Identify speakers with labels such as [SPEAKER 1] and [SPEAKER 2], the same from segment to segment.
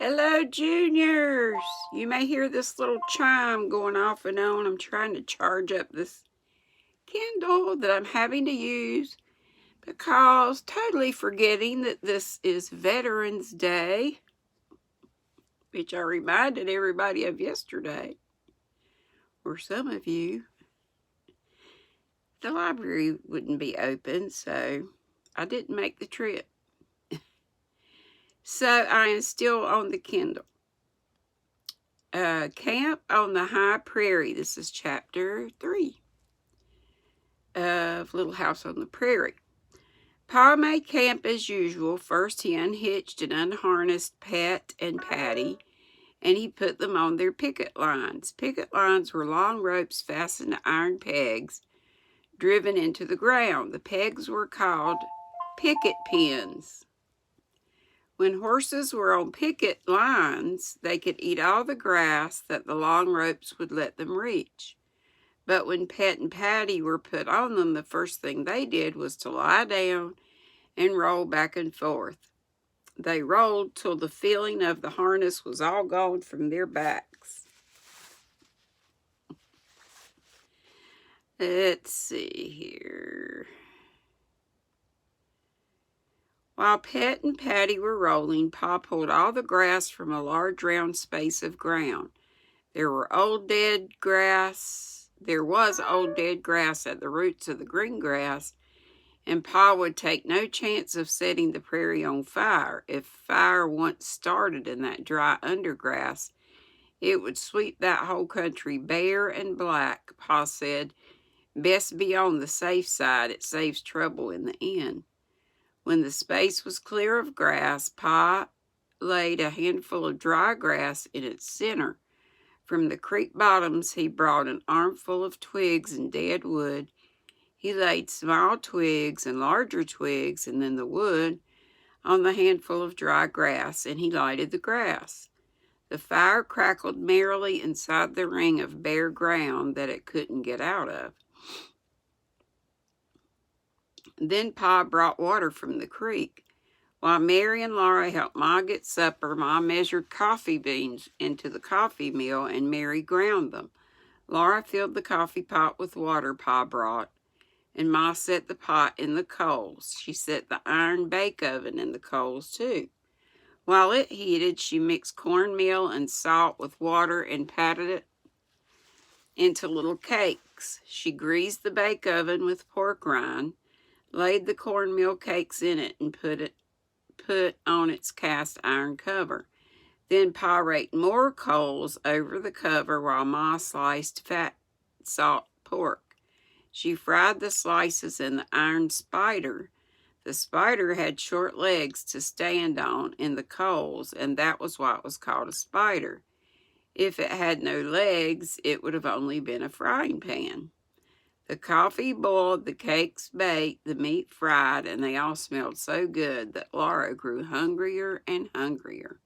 [SPEAKER 1] Hello, juniors. You may hear this little chime going off and on. I'm trying to charge up this Kindle that I'm having to use because totally forgetting that this is Veterans Day, which I reminded everybody of yesterday, or some of you. The library wouldn't be open, so I didn't make the trip. So I am still on the Kindle. Camp on the High Prairie. This is chapter 3 of Little House on the Prairie. Pa made camp as usual. First he unhitched and unharnessed Pet and Patty, and he put them on their picket lines. Picket lines were long ropes fastened to iron pegs driven into the ground. The pegs were called picket pins. When horses were on picket lines, they could eat all the grass that the long ropes would let them reach. But when Pet and Patty were put on them, the first thing they did was to lie down and roll back and forth. They rolled till the feeling of the harness was all gone from their backs. Let's see here. While Pet and Patty were rolling, Pa pulled all the grass from a large round space of ground. There was old dead grass at the roots of the green grass, and Pa would take no chance of setting the prairie on fire. If fire once started in that dry undergrass, it would sweep that whole country bare and black. Pa said, "Best be on the safe side. It saves trouble in the end." When the space was clear of grass, Pa laid a handful of dry grass in its center. From the creek bottoms, he brought an armful of twigs and dead wood. He laid small twigs and larger twigs, and then the wood, on the handful of dry grass, and he lighted the grass. The fire crackled merrily inside the ring of bare ground that it couldn't get out of. Then Pa brought water from the creek. While Mary and Laura helped Ma get supper, Ma measured coffee beans into the coffee mill, and Mary ground them. Laura filled the coffee pot with water Pa brought, and Ma set the pot in the coals. She set the iron bake oven in the coals, too. While it heated, she mixed cornmeal and salt with water and patted it into little cakes. She greased the bake oven with pork rind, laid the cornmeal cakes in it, and put on its cast iron cover. Then Pa raked more coals over the cover while Ma sliced fat salt pork. She fried the slices in the iron spider. The spider had short legs to stand on in the coals, and that was why it was called a spider. If it had no legs, it would have only been a frying pan. The coffee boiled, the cakes baked, the meat fried, and they all smelled so good that Laura grew hungrier and hungrier.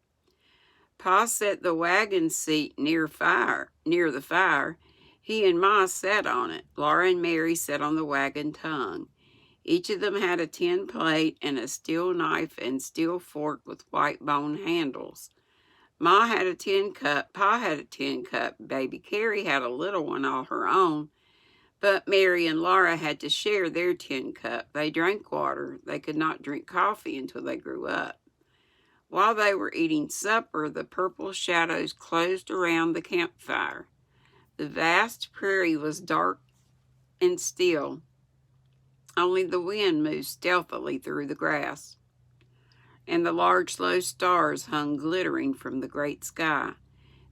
[SPEAKER 1] Pa set the wagon seat near the fire. He and Ma sat on it. Laura and Mary sat on the wagon tongue. Each of them had a tin plate and a steel knife and steel fork with white bone handles. Ma had a tin cup. Pa had a tin cup. Baby Carrie had a little one all her own. But Mary and Laura had to share their tin cup. They drank water. They could not drink coffee until they grew up. While they were eating supper, the purple shadows closed around the campfire. The vast prairie was dark and still. Only the wind moved stealthily through the grass, and the large, low stars hung glittering from the great sky.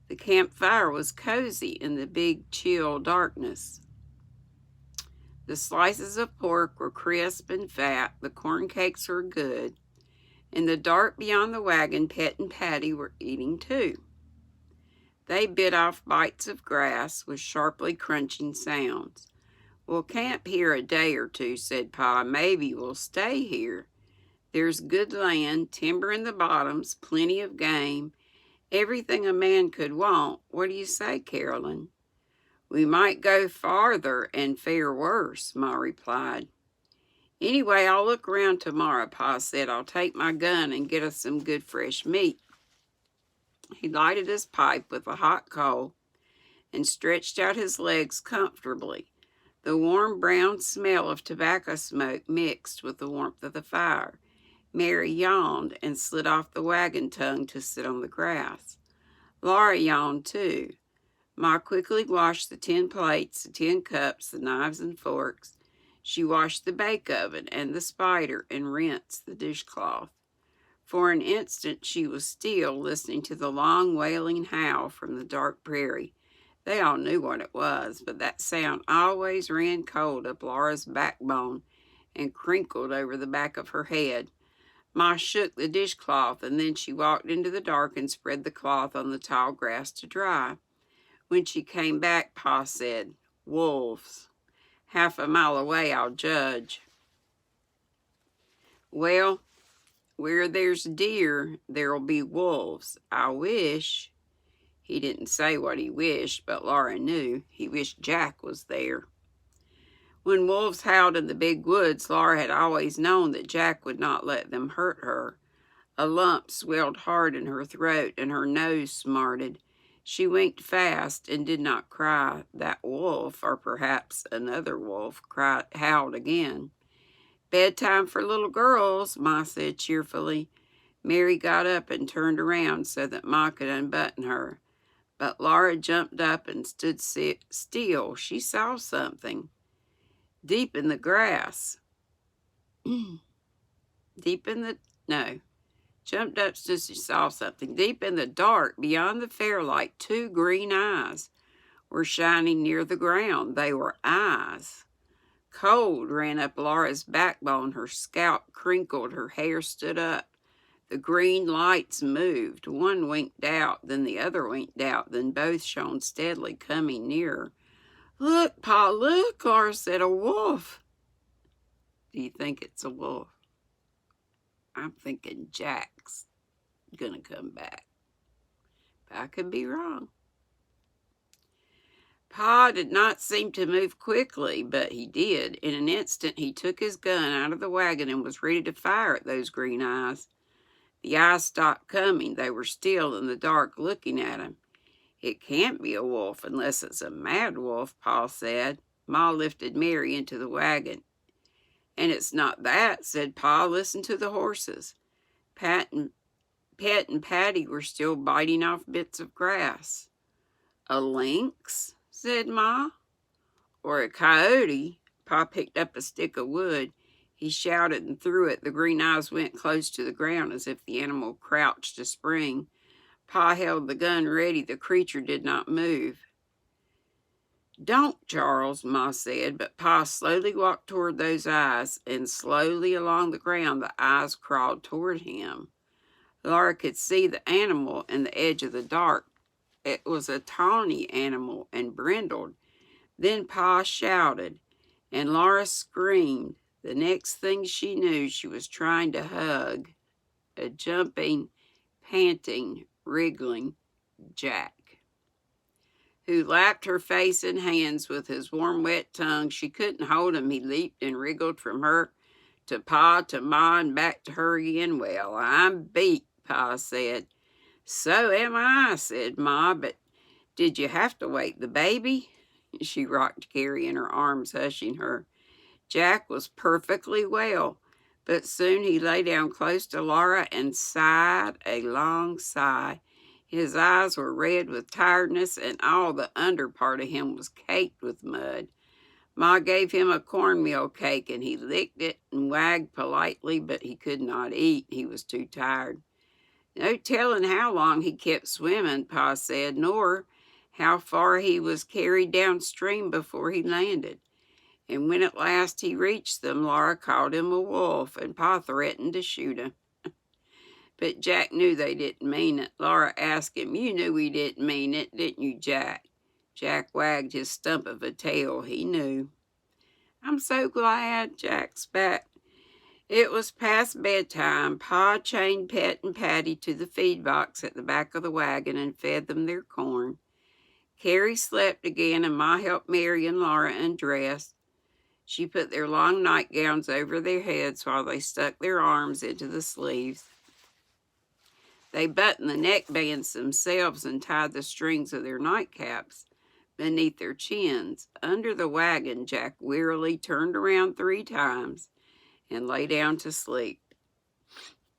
[SPEAKER 1] The campfire was cozy in the big, chill darkness. The slices of pork were crisp and fat. The corn cakes were good. In the dark beyond the wagon, Pet and Patty were eating too. They bit off bites of grass with sharply crunching sounds. "We'll camp here a day or two," said Pa. "Maybe we'll stay here. There's good land, timber in the bottoms, plenty of game, everything a man could want. What do you say, Carolyn?" "We might go farther and fare worse," Ma replied. "Anyway, I'll look around tomorrow," Pa said. "I'll take my gun and get us some good fresh meat." He lighted his pipe with a hot coal and stretched out his legs comfortably. The warm brown smell of tobacco smoke mixed with the warmth of the fire. Mary yawned and slid off the wagon tongue to sit on the grass. Laura yawned too. Ma quickly washed the tin plates, the tin cups, the knives and forks. She washed the bake oven and the spider and rinsed the dishcloth. For an instant she was still, listening to the long wailing howl from the dark prairie. They all knew what it was, but that sound always ran cold up Laura's backbone and crinkled over the back of her head. Ma shook the dishcloth, and then she walked into the dark and spread the cloth on the tall grass to dry. When she came back, Pa said, "Wolves. Half a mile away, I'll judge." "Well, where there's deer, there'll be wolves. I wish—" He didn't say what he wished, but Laura knew. He wished Jack was there. When wolves howled in the big woods, Laura had always known that Jack would not let them hurt her. A lump swelled hard in her throat and her nose smarted. She winked fast and did not cry. That wolf, or perhaps another wolf, howled again. "Bedtime for little girls," Ma said cheerfully. Mary got up and turned around so that Ma could unbutton her. But Laura jumped up and stood still. She saw something. Deep in the grass. Jumped up so she saw something. Deep in the dark, beyond the fairlight, 2 green eyes were shining near the ground. They were eyes. Cold ran up Laura's backbone. Her scalp crinkled. Her hair stood up. The green lights moved. One winked out, then the other winked out, then both shone steadily, coming nearer. "Look, Pa, look," Laura said, "a wolf." "Do you think it's a wolf?" "I'm thinking Jack's gonna come back. But I could be wrong." Pa did not seem to move quickly, but he did. In an instant, he took his gun out of the wagon and was ready to fire at those green eyes. The eyes stopped coming. They were still in the dark, looking at him. "It can't be a wolf unless it's a mad wolf," Pa said. Ma lifted Mary into the wagon. "And it's not that," said Pa. "Listen to the horses." Pet and Patty were still biting off bits of grass. "A lynx?" said Ma. "Or a coyote?" Pa picked up a stick of wood. He shouted and threw it. The green eyes went close to the ground as if the animal crouched to spring. Pa held the gun ready. The creature did not move. "Don't, Charles," Ma said, but Pa slowly walked toward those eyes, and slowly along the ground the eyes crawled toward him. Laura could see the animal in the edge of the dark. It was a tawny animal and brindled. Then Pa shouted, and Laura screamed. The next thing she knew, she was trying to hug a jumping, panting, wriggling Jack, who lapped her face and hands with his warm, wet tongue. She couldn't hold him. He leaped and wriggled from her to Pa, to Ma, and back to her again. "Well, I'm beat," Pa said. "So am I," said Ma, "but did you have to wake the baby?" She rocked Carrie in her arms, hushing her. Jack was perfectly well, but soon he lay down close to Laura and sighed a long sigh. His eyes were red with tiredness, and all the under part of him was caked with mud. Ma gave him a cornmeal cake, and he licked it and wagged politely, but he could not eat. He was too tired. "No telling how long he kept swimming," Pa said, "nor how far he was carried downstream before he landed. And when at last he reached them, Laura called him a wolf, and Pa threatened to shoot him. But Jack knew they didn't mean it. Laura asked him, "You knew we didn't mean it, didn't you, Jack?" Jack wagged his stump of a tail. He knew. "I'm so glad," Jack spat. It was past bedtime. Pa chained Pet and Patty to the feed box at the back of the wagon and fed them their corn. Carrie slept again, and Ma helped Mary and Laura undress. She put their long nightgowns over their heads while they stuck their arms into the sleeves. They buttoned the neckbands themselves and tied the strings of their nightcaps beneath their chins. Under the wagon, Jack wearily turned around 3 times and lay down to sleep.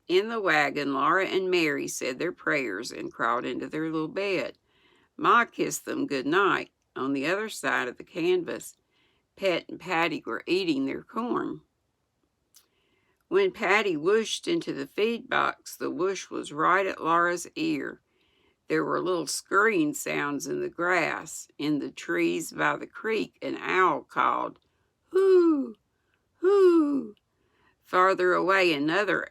[SPEAKER 1] In the wagon, Laura and Mary said their prayers and crawled into their little bed. Ma kissed them good night. On the other side of the canvas, Pet and Patty were eating their corn. When Patty whooshed into the feed box, the whoosh was right at Laura's ear. There were little scurrying sounds in the grass. In the trees by the creek, an owl called, "Hoo, hoo." Farther away, another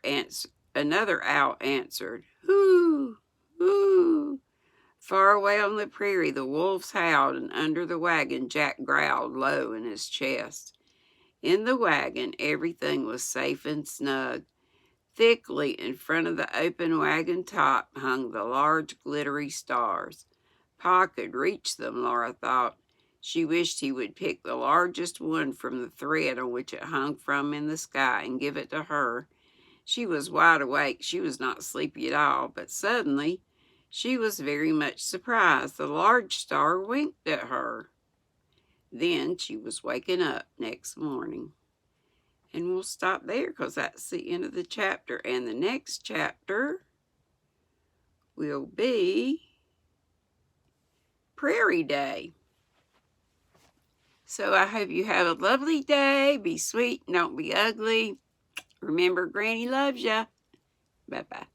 [SPEAKER 1] owl answered, "Hoo, hoo." Far away on the prairie, the wolves howled, and under the wagon, Jack growled low in his chest. In the wagon, everything was safe and snug. Thickly in front of the open wagon top hung the large glittery stars. Pa could reach them, Laura thought. She wished he would pick the largest one from the thread on which it hung from in the sky and give it to her. She was wide awake. She was not sleepy at all, but suddenly she was very much surprised. The large star winked at her. Then she was waking up next morning. And we'll stop there because that's the end of the chapter. And the next chapter will be Prairie Day. So I hope you have a lovely day. Be sweet and don't be ugly. Remember, Granny loves ya. Bye-bye.